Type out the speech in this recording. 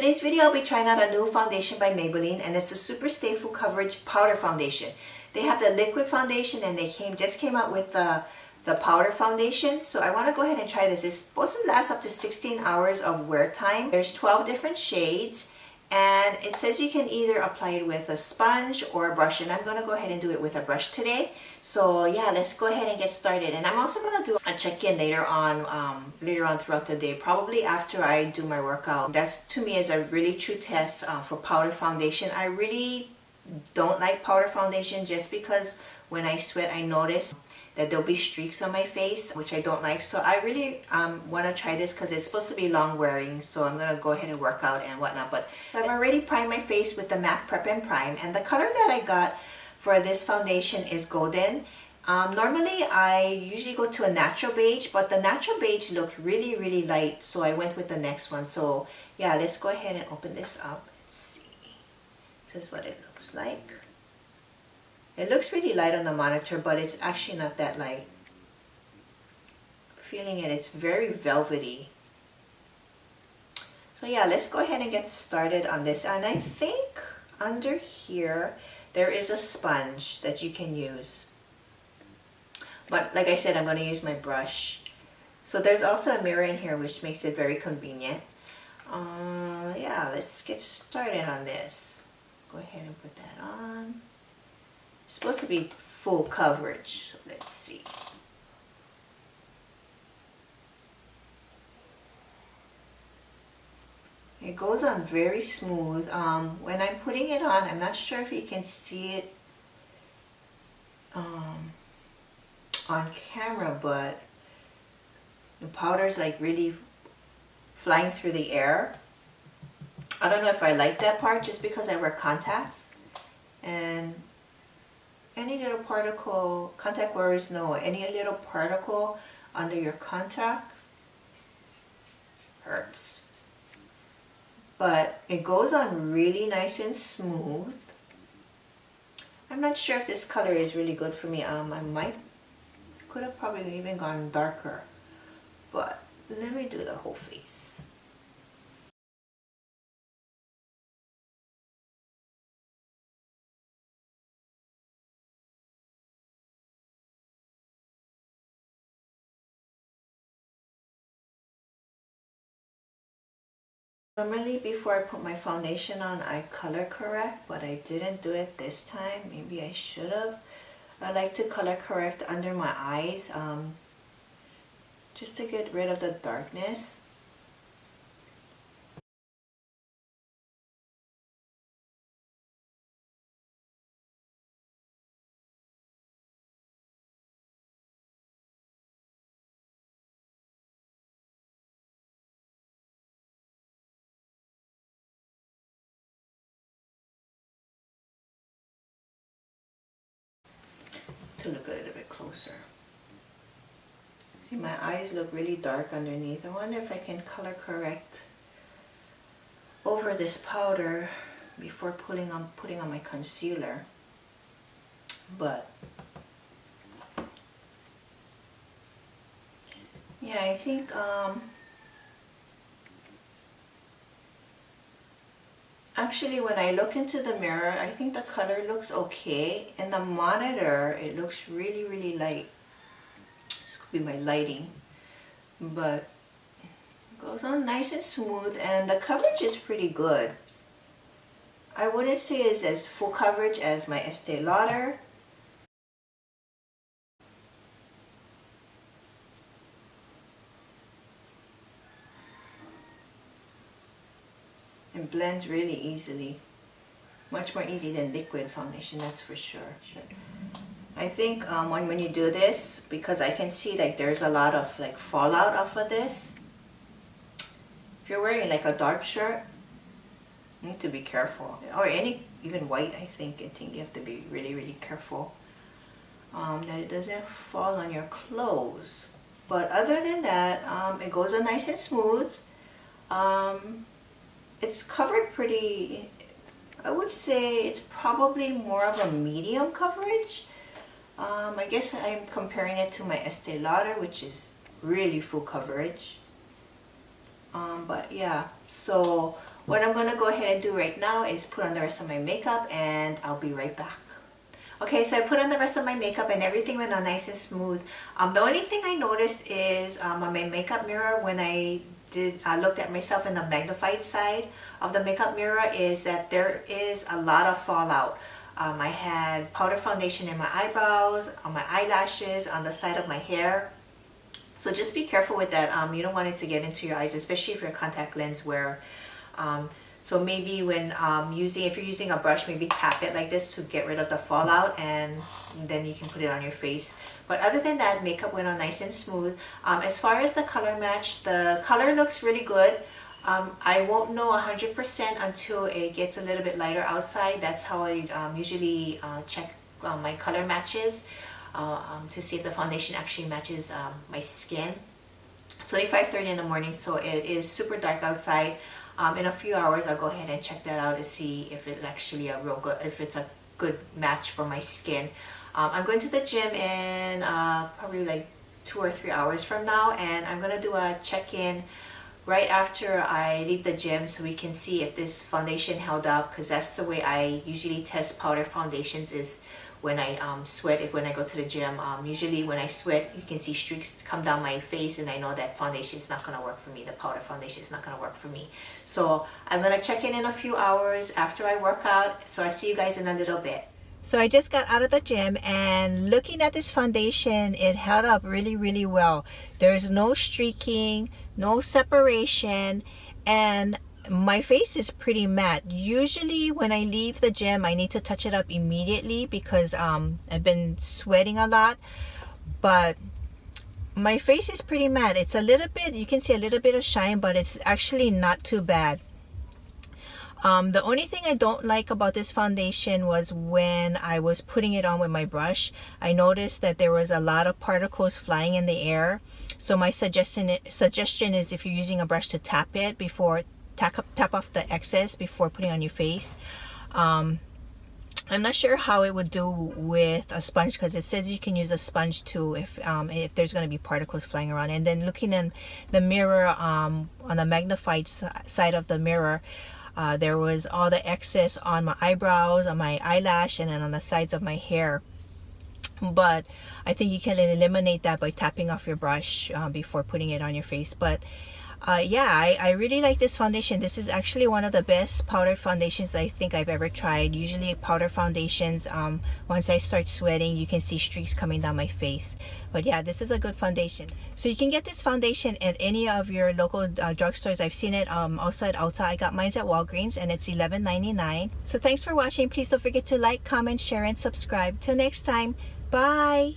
today's video, I'll be trying out a new foundation by Maybelline, and it's the Superstay Full Coverage Powder Foundation. They have the liquid foundation and they just came out with the powder foundation. So I want to go ahead and try this. It's supposed to last up to 16 hours of wear time. There's 12 different shades, and it says you can either apply it with a sponge or a brush, and I'm going to go ahead and do it with a brush today. So yeah, let's go ahead and get started. And I'm also going to do a check-in later on throughout the day, probably after I do my workout. That's, to me, is a really true test for powder foundation. I really don't like powder foundation just because when I sweat I notice that there'll be streaks on my face, which I don't like. So I really want to try this because it's supposed to be long wearing, so I'm going to go ahead and work out and whatnot. But so I've already primed my face with the MAC Prep and Prime, and the color that I got for this foundation is golden. Normally I usually go to a natural beige, but the natural beige looked really light, so I went with the next one. So yeah, let's go ahead and open this up. Let's see. This is what it looks like. It looks really light on the monitor, but it's actually not that light. Feeling it, it's very velvety. So yeah, let's go ahead and get started on this. And I think under here there is a sponge that you can use. But like I said, I'm going to use my brush. So there's also a mirror in here, which makes it very convenient. Yeah, let's get started on this. Go ahead and put that on. It's supposed to be full coverage. So let's see. It goes on very smooth. When I'm putting it on, I'm not sure if you can see it on camera, but the powder is like really flying through the air. I don't know if I like that part just because I wear contacts, and any little particle, contact wearers know, any little particle under your contacts hurts. But it goes on really nice and smooth. I'm not sure if this color is really good for me. I could have probably even gone darker, but let me do the whole face. Normally before I put my foundation on, I color correct, but I didn't do it this time. Maybe I should have. I like to color correct under my eyes, just to get rid of the darkness. To look a little bit closer. See, my eyes look really dark underneath. I wonder if I can color correct over this powder before putting on my concealer. But yeah, I think actually, when I look into the mirror, I think the color looks okay. In the monitor, it looks really light. This could be my lighting. But it goes on nice and smooth, and the coverage is pretty good. I wouldn't say it's as full coverage as my Estee Lauder. It blends really easily. Much more easy than liquid foundation, that's for sure. I think when you do this, because I can see like there's a lot of like fallout off of this. If you're wearing like a dark shirt, you need to be careful. Or even white, I think you have to be really careful that it doesn't fall on your clothes. But other than that, it goes on nice and smooth. It's covered pretty, I would say it's probably more of a medium coverage. I guess I'm comparing it to my Estee Lauder, which is really full coverage. But yeah, so what I'm going to go ahead and do right now is put on the rest of my makeup, and I'll be right back. Okay, so I put on the rest of my makeup and everything went on nice and smooth. The only thing I noticed is on my makeup mirror when I looked at myself in the magnified side of the makeup mirror is that there is a lot of fallout. I had powder foundation in my eyebrows, on my eyelashes, on the side of my hair. So just be careful with that. You don't want it to get into your eyes, especially if you're a contact lens wearer. So maybe when if you're using a brush, maybe tap it like this to get rid of the fallout, and then you can put it on your face. But other than that, makeup went on nice and smooth. As far as the color match, the color looks really good. I won't know 100% until it gets a little bit lighter outside. That's how I usually check my color matches to see if the foundation actually matches my skin. It's only 5:30 in the morning, so it is super dark outside. In a few hours, I'll go ahead and check that out to see if it's actually if it's a good match for my skin. I'm going to the gym in probably like 2 or 3 hours from now, and I'm gonna do a check-in right after I leave the gym so we can see if this foundation held up, because that's the way I usually test powder foundations, is when I sweat. When I go to the gym, usually when I sweat, you can see streaks come down my face, and I know that foundation is not going to work for me. The powder foundation is not going to work for me. So I'm going to check in a few hours after I work out. So I'll see you guys in a little bit. So I just got out of the gym, and looking at this foundation, it held up really, really well. There's no streaking, no separation, and my face is pretty matte. Usually when I leave the gym, I need to touch it up immediately because I've been sweating a lot, but my face is pretty matte. It's a little bit, you can see a little bit of shine, but it's actually not too bad. The only thing I don't like about this foundation was when I was putting it on with my brush, I noticed that there was a lot of particles flying in the air. So my suggestion is, if you're using a brush, to tap it before, tap off the excess before putting on your face. I'm not sure how it would do with a sponge, because it says you can use a sponge too if there's going to be particles flying around. And then looking in the mirror, on the magnified side of the mirror, there was all the excess on my eyebrows, on my eyelash, and then on the sides of my hair. But I think you can eliminate that by tapping off your brush before putting it on your face. But yeah, I really like this foundation. This is actually one of the best powder foundations I think I've ever tried. Usually powder foundations, once I start sweating, you can see streaks coming down my face. But yeah, this is a good foundation. So you can get this foundation at any of your local drugstores. I've seen it also at Ulta. I got mine at Walgreens, and it's $11.99. So thanks for watching. Please don't forget to like, comment, share, and subscribe. Till next time, bye!